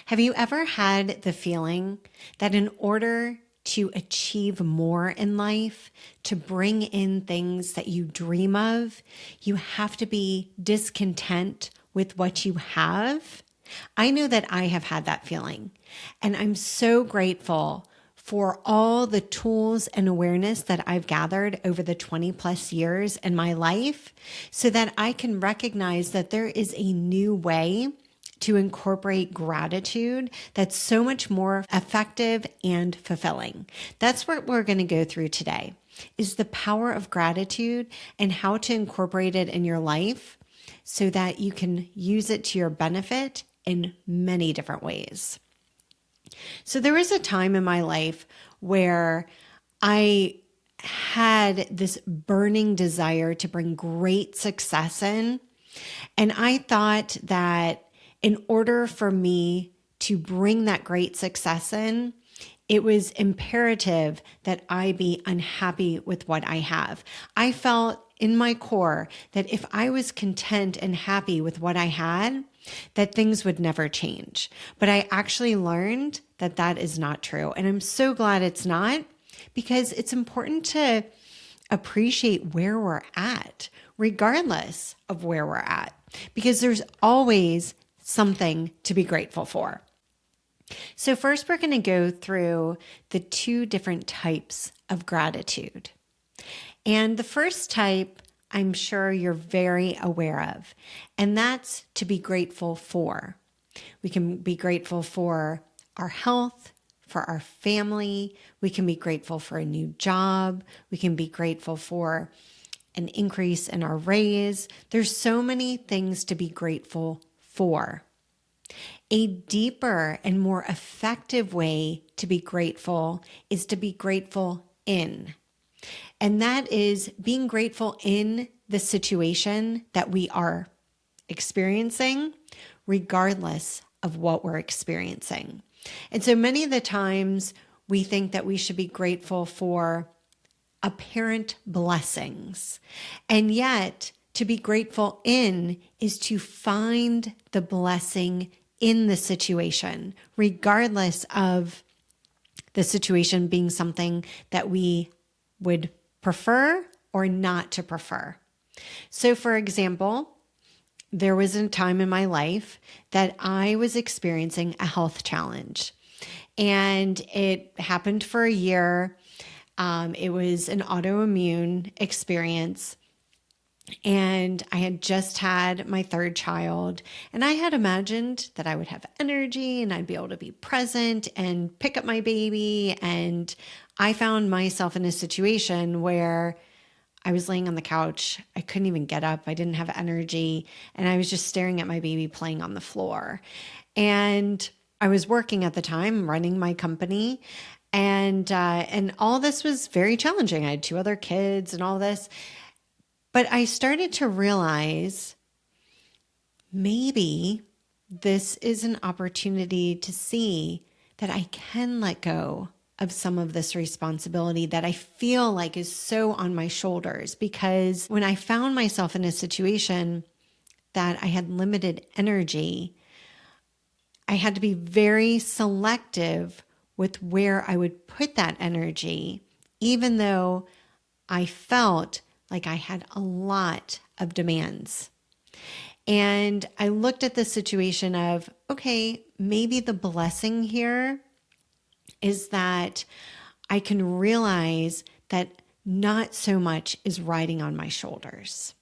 Have you ever had the feeling that in order to achieve more in life, to bring in things that you dream of, you have to be discontent with what you have? I know that I have had that feeling, and I'm so grateful for all the tools and awareness that I've gathered over the 20 plus years in my life so that I can recognize that there is a new way to incorporate gratitude that's so much more effective and fulfilling. That's what we're going to go through today, is the power of gratitude and how to incorporate it in your life so that you can use it to your benefit in many different ways. So there was a time in my life where I had this burning desire to bring great success in. And I thought that in order for me to bring that great success in, it was imperative that I be unhappy with what I have. I felt in my core that if I was content and happy with what I had, that things would never change. But I actually learned that that is not true. And I'm so glad it's not, because it's important to appreciate where we're at, regardless of where we're at, because there's always something to be grateful for. So first, we're going to go through the two different types of gratitude. And the first type, I'm sure you're very aware of, and that's to be grateful for. We can be grateful for our health, for our family. We can be grateful for a new job. We can be grateful for an increase in our raise. There's so many things to be grateful for. A deeper and more effective way to be grateful is to be grateful in. And that is being grateful in the situation that we are experiencing, regardless of what we're experiencing. And so many of the times we think that we should be grateful for apparent blessings. And yet, to be grateful in is to find the blessing in the situation, regardless of the situation being something that we would prefer or not to prefer. So for example, there was a time in my life that I was experiencing a health challenge, and it happened for a year. It was an autoimmune experience, and I had just had my third child, and I had imagined that I would have energy and I'd be able to be present and pick up my baby. And I found myself in a situation where I was laying on the couch. I couldn't even get up. I didn't have energy. And I was just staring at my baby playing on the floor. And I was working at the time, running my company. And all this was very challenging. I had two other kids and all this. But I started to realize maybe this is an opportunity to see that I can let go of some of this responsibility that I feel like is so on my shoulders. Because when I found myself in a situation that I had limited energy, I had to be very selective with where I would put that energy, even though I felt like I had a lot of demands. And I looked at the situation of, okay, maybe the blessing here is that I can realize that not so much is riding on my shoulders.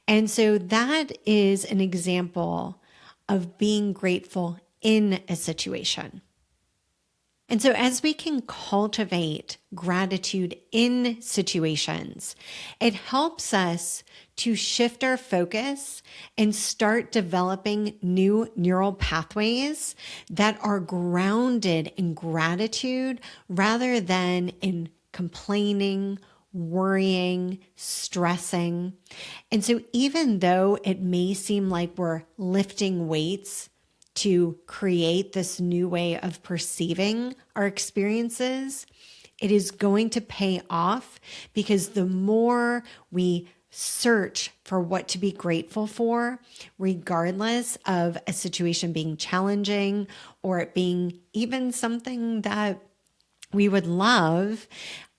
And so that is an example of being grateful in a situation. And so as we can cultivate gratitude in situations, it helps us to shift our focus and start developing new neural pathways that are grounded in gratitude rather than in complaining, worrying, stressing. And so even though it may seem like we're lifting weights to create this new way of perceiving our experiences, it is going to pay off, because the more we search for what to be grateful for, regardless of a situation being challenging or it being even something that we would love,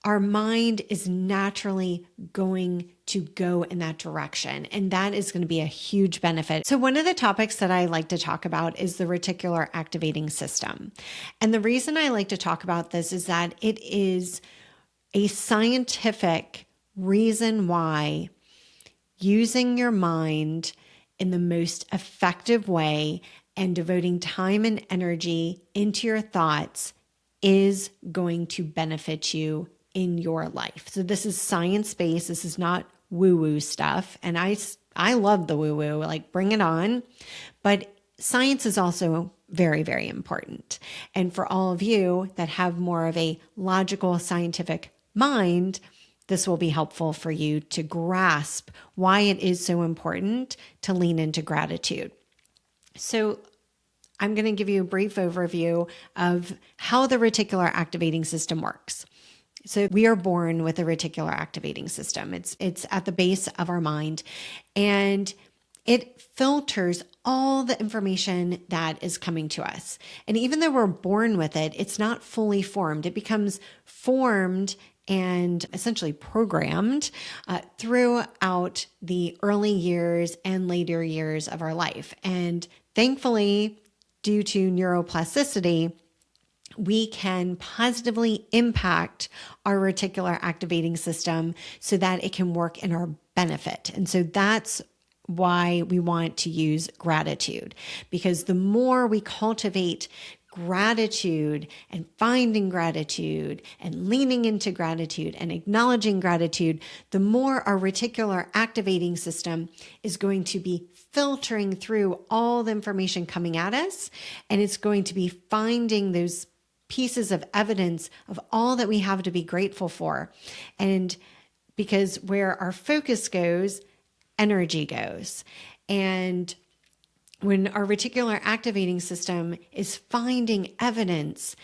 our mind is naturally going to go in that direction. And that is going to be a huge benefit. So one of the topics that I like to talk about is the reticular activating system. And the reason I like to talk about this is that it is a scientific reason why using your mind in the most effective way and devoting time and energy into your thoughts is going to benefit you in your life. So this is science-based. This is not woo-woo stuff. And I love the woo-woo, like bring it on. But science is also very, very important. And for all of you that have more of a logical, scientific mind, this will be helpful for you to grasp why it is so important to lean into gratitude. So I'm going to give you a brief overview of how the reticular activating system works. So we are born with a reticular activating system. It's at the base of our mind, and it filters all the information that is coming to us. And even though we're born with it, it's not fully formed. It becomes formed and essentially programmed throughout the early years and later years of our life. And thankfully, due to neuroplasticity, we can positively impact our reticular activating system so that it can work in our benefit. And so that's why we want to use gratitude, because the more we cultivate gratitude and finding gratitude and leaning into gratitude and acknowledging gratitude, the more our reticular activating system is going to be filtering through all the information coming at us, and it's going to be finding those pieces of evidence of all that we have to be grateful for. And because where our focus goes, energy goes. And when our reticular activating system is finding evidence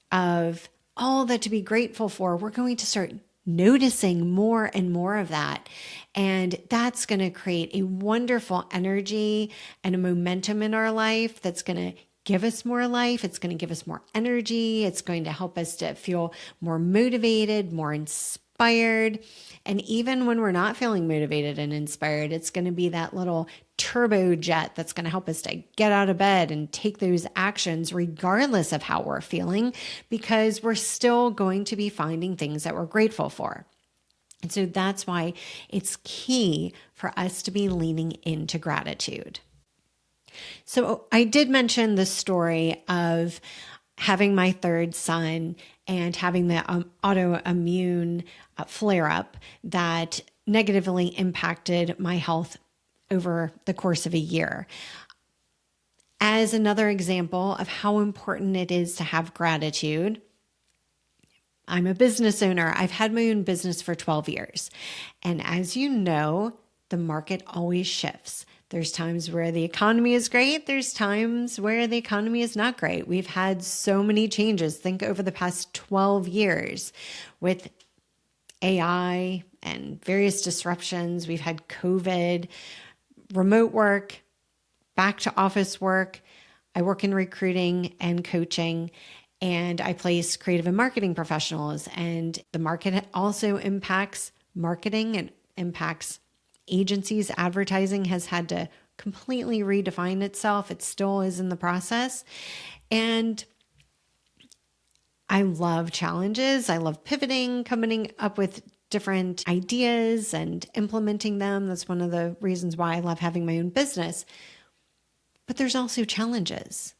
of all that to be grateful for, we're going to start noticing more and more of that. And that's going to create a wonderful energy and a momentum in our life that's going to give us more life. It's going to give us more energy. It's going to help us to feel more motivated, more inspired. And even when we're not feeling motivated and inspired, it's going to be that little turbo jet that's going to help us to get out of bed and take those actions regardless of how we're feeling, because we're still going to be finding things that we're grateful for. And so that's why it's key for us to be leaning into gratitude. So I did mention the story of having my third son and having the autoimmune flare-up that negatively impacted my health over the course of a year. As another example of how important it is to have gratitude, I'm a business owner. I've had my own business for 12 years. And as you know, the market always shifts. There's times where the economy is great. There's times where the economy is not great. We've had so many changes. Think over the past 12 years with AI and various disruptions. We've had COVID, remote work, back to office work. I work in recruiting and coaching, and I place creative and marketing professionals. And the market also impacts marketing and impacts agencies. Advertising has had to completely redefine itself. It still is in the process. And I love challenges. I love pivoting, coming up with different ideas and implementing them. That's one of the reasons why I love having my own business. But there's also challenges.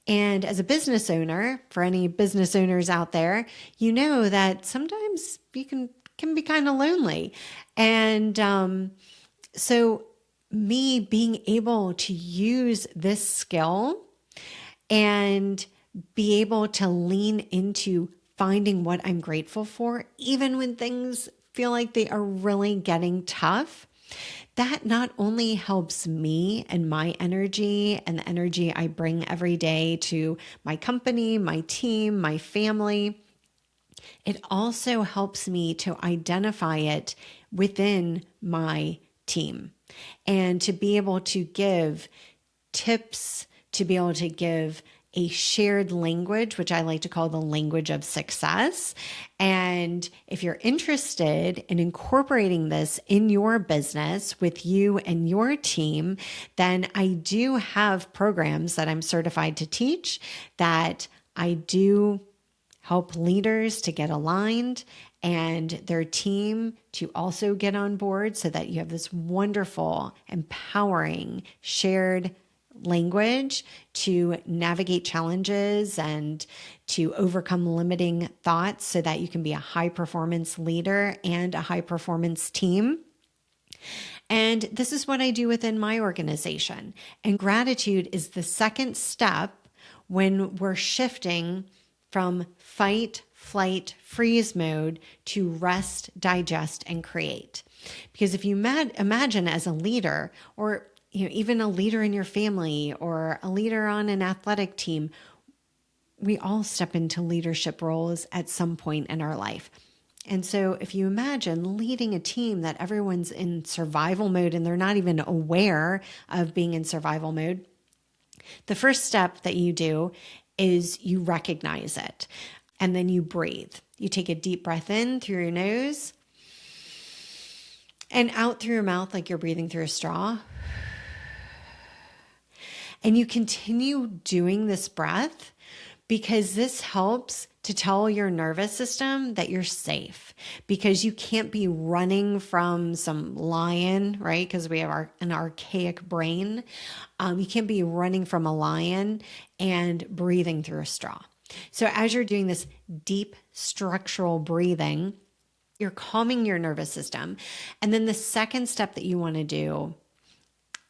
And as a business owner, for any business owners out there, you know that sometimes you can be kind of lonely. And so me being able to use this skill and be able to lean into finding what I'm grateful for, even when things feel like they are really getting tough, that not only helps me and my energy and the energy I bring every day to my company, my team, my family, It also helps me to identify it within my team and to be able to give tips, to be able to give a shared language, which I like to call the language of success. And if you're interested in incorporating this in your business with you and your team, then I do have programs that I'm certified to teach, that I do help leaders to get aligned and their team to also get on board, so that you have this wonderful, empowering, shared language to navigate challenges and to overcome limiting thoughts, so that you can be a high performance leader and a high performance team. And this is what I do within my organization. And gratitude is the second step when we're shifting from fight, flight, freeze mode to rest, digest, and create. Because if you imagine as a leader, or even a leader in your family or a leader on an athletic team, we all step into leadership roles at some point in our life. And so if you imagine leading a team that everyone's in survival mode and they're not even aware of being in survival mode, the first step that you do is you recognize it, and then you breathe. You take a deep breath in through your nose and out through your mouth like you're breathing through a straw. And you continue doing this breath because this helps to tell your nervous system that you're safe, because you can't be running from some lion, right? Because we have an archaic brain. You can't be running from a lion and breathing through a straw. So as you're doing this deep structural breathing, you're calming your nervous system. And then the second step that you want to do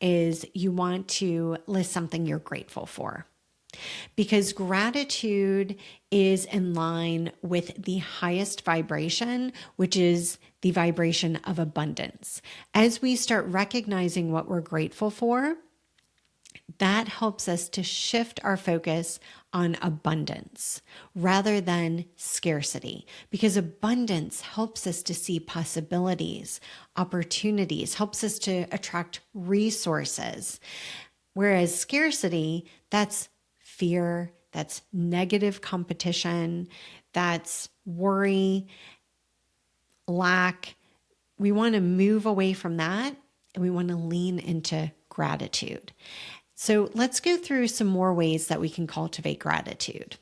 is you want to list something you're grateful for. Because gratitude is in line with the highest vibration, which is the vibration of abundance. As we start recognizing what we're grateful for, that helps us to shift our focus on abundance rather than scarcity, because abundance helps us to see possibilities, opportunities, helps us to attract resources. Whereas scarcity, that's fear, that's negative competition, that's worry, lack. We want to move away from that, and we want to lean into gratitude. So let's go through some more ways that we can cultivate gratitude.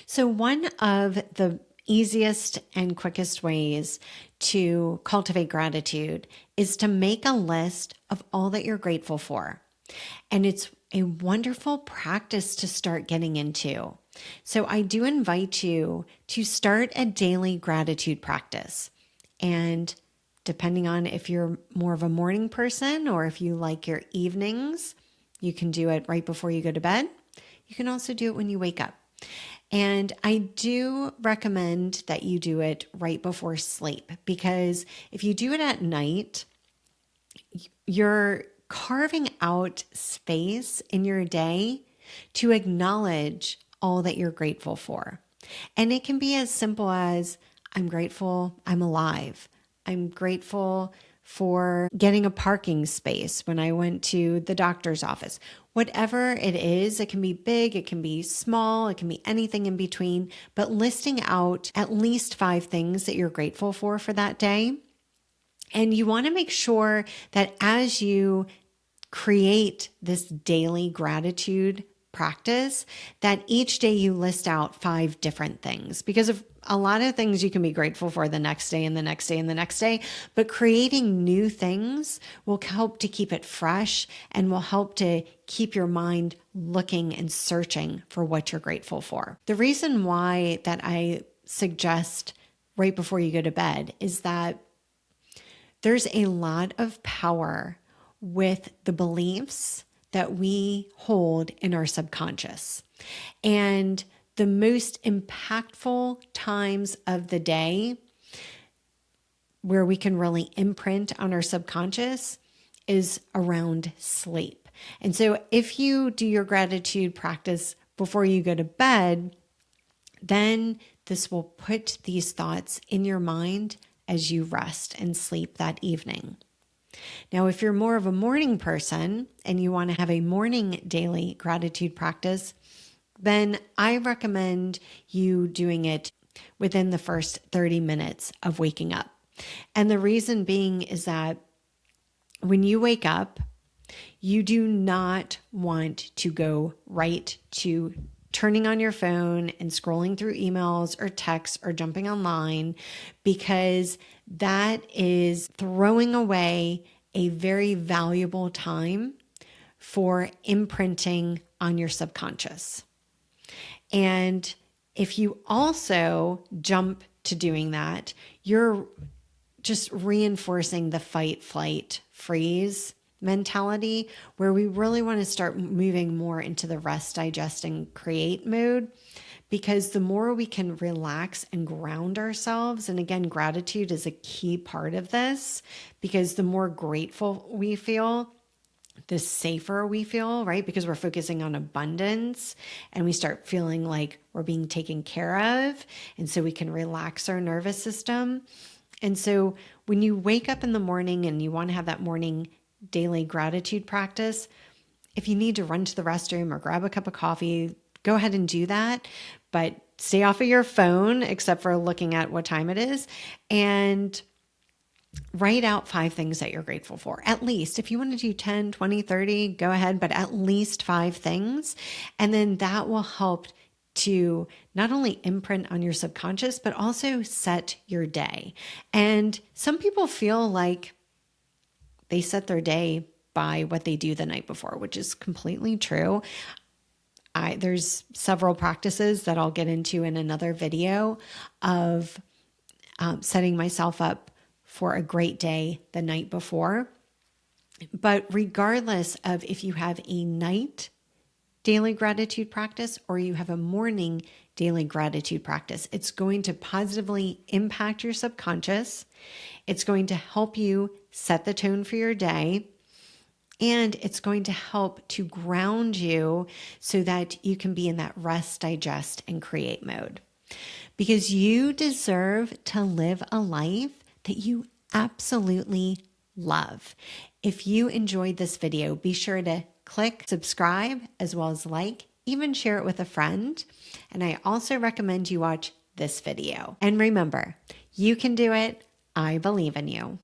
So one of the easiest and quickest ways to cultivate gratitude is to make a list of all that you're grateful for. And it's a wonderful practice to start getting into. So I do invite you to start a daily gratitude practice. And depending on if you're more of a morning person or if you like your evenings, you can do it right before you go to bed. You can also do it when you wake up. And I do recommend that you do it right before sleep, because if you do it at night, you're carving out space in your day to acknowledge all that you're grateful for. And it can be as simple as, I'm grateful I'm alive. I'm grateful for getting a parking space when I went to the doctor's office. Whatever it is, it can be big, it can be small, it can be anything in between, but listing out at least 5 things that you're grateful for that day. And you want to make sure that as you create this daily gratitude practice, that each day you list out 5 different things, because of a lot of things you can be grateful for the next day and the next day and the next day, but creating new things will help to keep it fresh and will help to keep your mind looking and searching for what you're grateful for. The reason why that I suggest right before you go to bed is that there's a lot of power with the beliefs that we hold in our subconscious. And the most impactful times of the day where we can really imprint on our subconscious is around sleep. And so if you do your gratitude practice before you go to bed, then this will put these thoughts in your mind as you rest and sleep that evening. Now, if you're more of a morning person and you want to have a morning daily gratitude practice, then I recommend you doing it within the first 30 minutes of waking up. And the reason being is that when you wake up, you do not want to go right to turning on your phone and scrolling through emails or texts or jumping online, because that is throwing away a very valuable time for imprinting on your subconscious. And if you also jump to doing that, you're just reinforcing the fight, flight, freeze mentality, where we really want to start moving more into the rest, digest, and create mode. Because the more we can relax and ground ourselves, and again, gratitude is a key part of this, because the more grateful we feel, the safer we feel, right? Because we're focusing on abundance and we start feeling like we're being taken care of. And so we can relax our nervous system. And so when you wake up in the morning and you want to have that morning daily gratitude practice, if you need to run to the restroom or grab a cup of coffee, go ahead and do that. But stay off of your phone, except for looking at what time it is, and write out 5 things that you're grateful for. At least, if you want to do 10, 20, 30, go ahead, but at least 5 things. And then that will help to not only imprint on your subconscious, but also set your day. And some people feel like they set their day by what they do the night before, which is completely true. There's several practices that I'll get into in another video of setting myself up for a great day the night before. But regardless of if you have a night daily gratitude practice or you have a morning daily gratitude practice, it's going to positively impact your subconscious. It's going to help you set the tone for your day. And it's going to help to ground you so that you can be in that rest, digest, and create mode. Because you deserve to live a life that you absolutely love. If you enjoyed this video, be sure to click subscribe as well as like, even share it with a friend. And I also recommend you watch this video. And remember, you can do it. I believe in you.